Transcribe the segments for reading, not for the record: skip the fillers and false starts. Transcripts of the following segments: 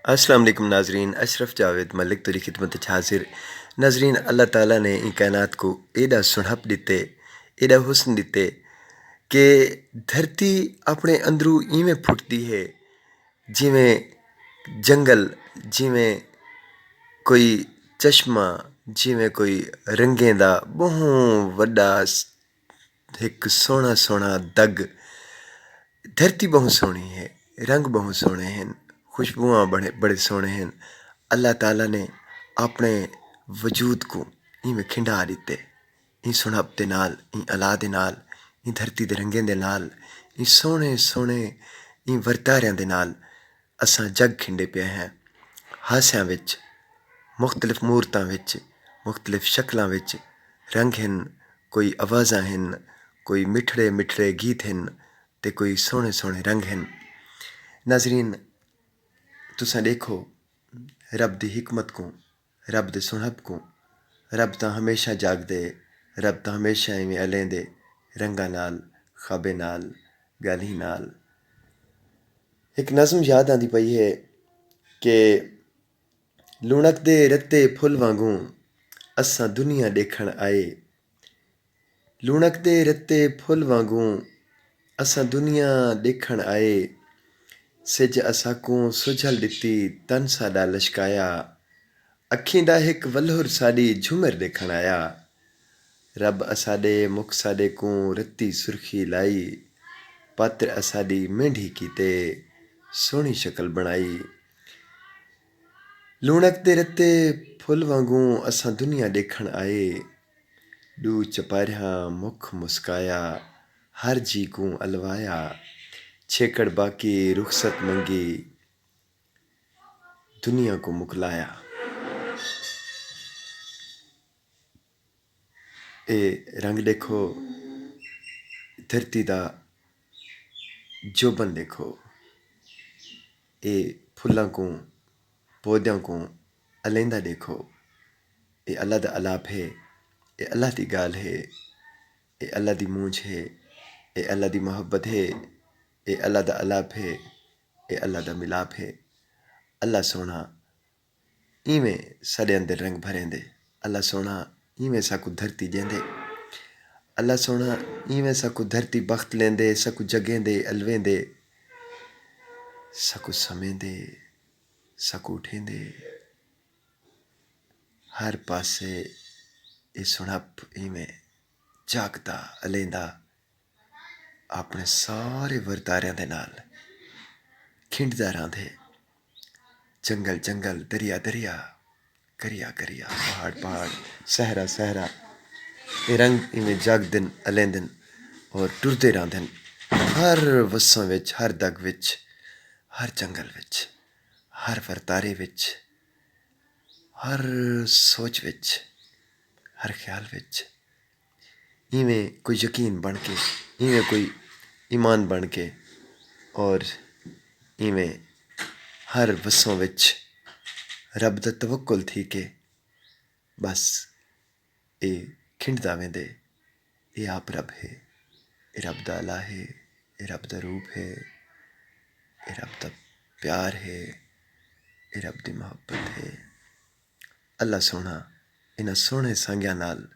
अस्सलाम वालेकुम नाजरीन। अशरफ जावेद मलिक तुरी खिदमत हाजिर। नाजरीन, अल्लाह ताला ने इन कायनात को एडा सुणप दिते, एडा हुस्न दिते कि धरती अपने अंदरू इवें फुटती है जिमें जंगल, जिमें कोई चश्मा, जिमें कोई रंगें दा बहुत वड्डा एक सोहना सोहना दग। धरती बहुत सोहनी है, रंग बहुत सोहने हैं, खुशबुआं बड़े सोहने हैं। अल्लाह ताला ने अपने वजूद को इवें खिंडा दिते, इन सुणप दे नाल, इन अला दे नाल, इन धरती दे रंगें दे नाल, इन सोहने सोहने इन वरतारियां दे नाल असां जग खिंडे पे हैं। हास्यां विच, मुख्तलिफ मूरतां विच, मुख्तलिफ शक्लां विच रंग हैं, कोई आवाज़ां हैं, कोई मिठड़े मिठड़े गीत हैं ते कोई सोहने सोहने रंग हैं। नाजरीन, तुसां देखो रब दी हिकमत को, रब दे सुणप को। रब तां हमेशा जागदे, रब तां हमेशा इवें अलेंदे रंगां नाल, ख्वाबे नाल, गल्हीं नाल। एक नज़म याद आंदी पई है कि लुणकदे रत्ते फुल वांगू असां दुनिया देखण आए। लुणकदे रत्ते फुल वांगू असां दुनिया देखण आए। सिज असां सुझल दिती तन साडा लशकाया। अखीं दा हिक वल्हुर साडी झूमर देखण आया। रब असाडे मुख साडे को रत्ती सुर्खी लाई। पात्र असाडी मेंढी कीते सोहनी शक्ल बनाई। लुणकदे रत्ते फुल वांगू असां दुनिया देखण आए। डू चपारियां मुख मुस्काया, हर जी को अलवाया। छेकड़ बाकी रुखसत मंगी, दुनिया को मुकलाया। ए रंग देखो, धरती दा जोबन देखो, ए फुल्लां को, पौधियां को अलेंदा देखो। ए अल्लाह दा अलाप है, ए अल्लाह दी गाल है, ए अल्लाह दी मूंछ है, ए अल्लाह दी मोहब्बत है, ए अल्लाह दा अलाप है, ए अल्लाह दा मिलाप है। अल्लाह सोहना इवें साडे अंदर रंग भरेंदे। अल्लाह सोहना इवें साकू धरती देंदे। अल्लाह सोहना इवें साकू धरती बख्त लेंदे, साकू जगेंदे, अलवेंदे, साकू समेंदे, साकू उठेंदे। हर पासे ये सुणप इवें जागदा अलेंदा अपने सारे वरतारियां दे नाल खिंडदा रहांदे। जंगल जंगल, दरिया दरिया, करिया करिया, पहाड़ पहाड़, सहरा सहरा। ये रंग इवें जागदन अलेंदन और टुरदे रहांदन हर वस्सां विच, हर दग विच, हर जंगल विच, हर वरतारे विच, हर सोच विच, हर ख्याल विच। इवें कोई यकीन बन के, इवें कोई ईमान बन के और इवें हर वस्सों विच रब दा तवक्कुल थी के बस ए खिंडदा वेंदे। ए आप रब है, ए रब दा अला है, ए रब दा रूप है, ए रब दा प्यार है, ए रब दी मोहब्बत है। अल्लाह सोहना इन्हां सोहने सांगियां नाल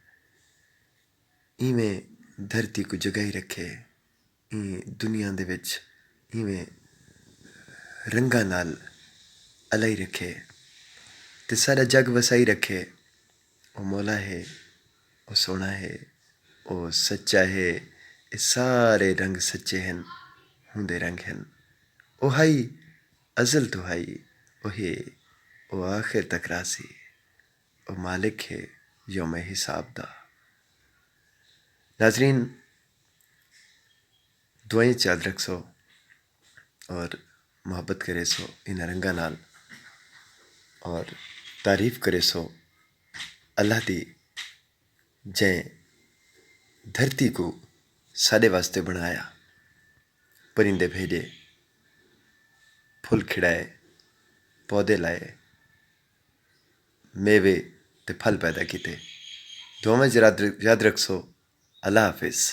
इवें धरती को जगाई रखे, दुनिया दे विच इवें रंगां नाल अलाई रखे ते सारा जग वसाई रखे। ओ मौला है, ओ सोहना है, ओ सच्चा है। ये सारे रंग सच्चे हैं, हुंदे रंग हैं। ओ हाई अज़ल तो हाई, ओ है, ओ आखिर तक रासी, ओ मालिक है यौम हिसाब दा। नाजरीन, दुआएं याद रखसो और मोहब्बत करे सो इन रंगा नाल और तारीफ करे सो अल्लाह दी जैं धरती को साडे वास्ते बनाया। परिंदे भेजे, फुल खिड़ाए, पौधे लाए, मेवे ते फल पैदा किते। दुआवां याद रखसो। अल्लाह हाफिज़।